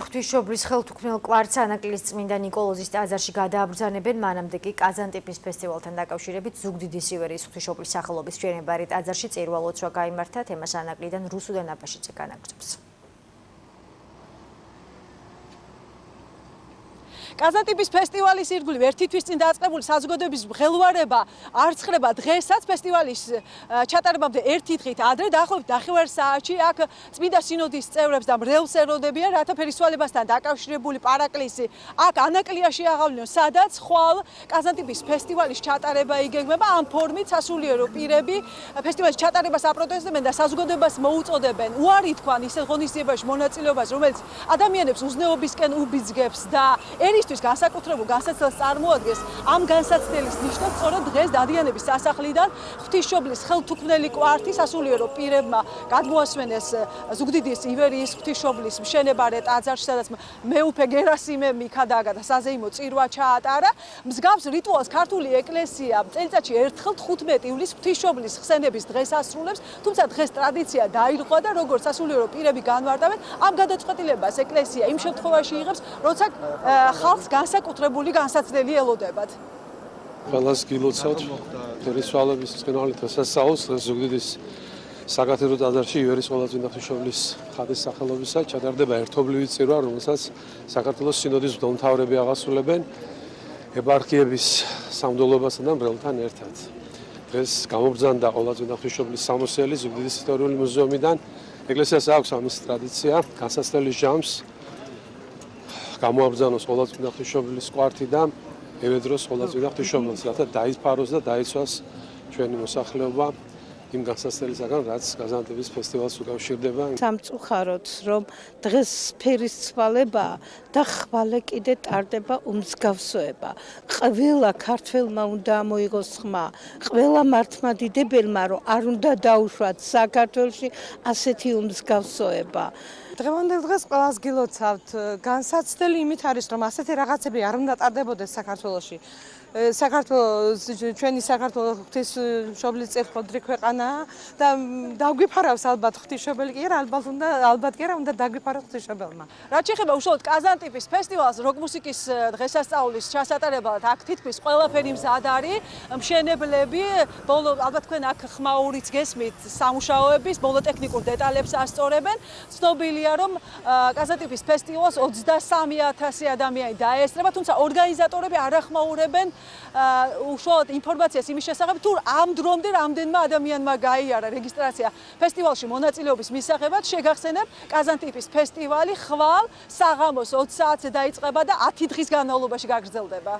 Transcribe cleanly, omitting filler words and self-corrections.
ღვთისმშობლის ხელთუქმნელ კვართს ანაკლიის წმინდა ნიკოლოზის ტაძარში გადააბრძანებენ, მანამდე კი კაზანტიპის ფესტივალთან დაკავშირებით ზუგდიდის ივერიის ღვთისმშობლის სახელობის მშენებარე ტაძარში წირვა-ლოცვა გაიმართა. თემას ანაკლიდან რუსუდან აბაშიძე განაგრძობს. კაზანტიპის ფესტივალის ირგვლივ ერთი თვის წინ დაწყებული საზოგადოების მღელვარება არ ცხრება დღესაც ფესტივალის ჩატარებამდე ერთი დღით ადრე დაახლოებით 9 საათში აქ წმინდა სინოდის წევრებს და მრევლს ელოდებიან, რათა ფერისცვალებასთან დაკავშირებული პარაკლისი აქ ანაკლიაში აღავლინონ, სადაც ხვალ კაზანტიპის ფესტივალის ჩატარება იგეგმება. ამ ფორმით სასულიერო პირები ფესტივალის ჩატარებას აპროტესტებენ და საზოგადოებას მოუწოდებენ უარი თქვან ისეთ ღონისძიებაში მონაწილეობას, რომელიც ადამიანებს უზნეობისკენ უბიძგებს და ერისთვის განსაკუთრებულ განსაცდელს წარმოადგენს. ამ განსაცდელის ნიშნად სწორედ დღეს დადიანების სასახლიდან ღვთისმშობლის ხელთუქმნელი კვართი სასულიერო პირებმა გადმოასვენეს ზუგდიდის ივერიის ღვთისმშობლის მშენებარე ტაძარში, სადაც მეუფე გერასიმე მიქადაგა და საზეიმო წირვა ჩაატარა. მსგავს რიტუალს ქართული ეკლესია წელიწადში ერთხელ 15 ივლისს ღვთისმშობლის ხსენების დღეს ასრულებს, თუმცა დღეს ტრადიცია დაირღვა და როგორც სასულიერო პირები განმარტავენ, ამ გადაწყვეტილებას ეკლესია იმ შემთხვევაში იღებს, როცა ხალხს განსაკუთრებული განსაცდელი ელოდებათ. ყველას გილოცავთ ფერისცვალების მწვერვალით დღესასწაულს ზუგდიდის საკათედრო ტაძარში ივერიის ყოვლადწმინდა ღვთისმშობლის ხატის სახელობისა ჩატარდება ერთობლივი წირვა, რომელსაც საქართველოს სინოდის მღვდელმთავრები აღასრულებენ ეპარქიების სამმართველობასთან და მრევლთან ერთად. დღეს გამობრძანდა ყოვლადწმინდა ღვთისმშობლის სამოსელი ზუგდიდის ისტორიული მუზეუმიდან. ეკლესიას აქვს ამის ტრადიცია, განსაცდელის ჟამს გამოაბრძანოს ყოვლადწმინდა ღვთისმშობლის კვართი და ევედროს ყოვლადწმინდა ღვთისმშობელს, რათა დაიფაროს და დაიცვას ჩვენი მოსახლეობა იმ განსაცდელისაგან, რაც კაზანტიპის ფესტივალს უკავშირდება. სამწუხაროდ, რომ დღეს ფერისცვალება და ხვალე კიდე ტარდება უმსგავსოება. ყველა ქართველმა უნდა ამოიღოს ხმა, ყველა მართლმადიდებელმა, რომ არ უნდა დაუშვათ საქართველოში ასეთი უმსგავსოება. დღევანდელ დღეს ყველას გილოცავთ. განსაცდელი იმით არის, რომ ასეთი რაღაცები არ უნდა ტარდებოდეს საქართველოში. საქართველოს ჩვენი საქართველოს ღვთისმშობლის წირთხოდრი ქვეყანაა და დაგვიფარავს ალბათ ღვთისმშობელი კი არა, ალბათ კი არა უნდა დაგვიფაროს ღვთისმშობელმა. რაც შეეხება უშუალოდ კაზანტიპის ფესტივალს, როკ-მუსიკის დღესასწაულის ჩასატარებლად აქ თითქმის ყველაფერი მზად არის. მშენებლები, ბოლო ალბათ თქვენ აქ ხმაურიც გესმით სამუშაოების, ბოლო ტექნიკურ დეტალებს ასწორებენ. ცნობილია, რომ კაზანტიპის ფესტივალს 23,000 ადამიანი დაესწრება, თუმცა ორგანიზატორები არ ახმაურებენ უშუალოდ ინფორმაციას იმის შესახებ, თუ ამ დრომდე რამდენმა ადამიანმა გაიარა რეგისტრაცია ფესტივალში მონაწილეობის მისაღებად. შეგახსენებ, კაზანტიპის ფესტივალი ხვალ საღამოს 20 საათზე დაიწყება და 10 დღის განმავლობაში გაგრძელდება.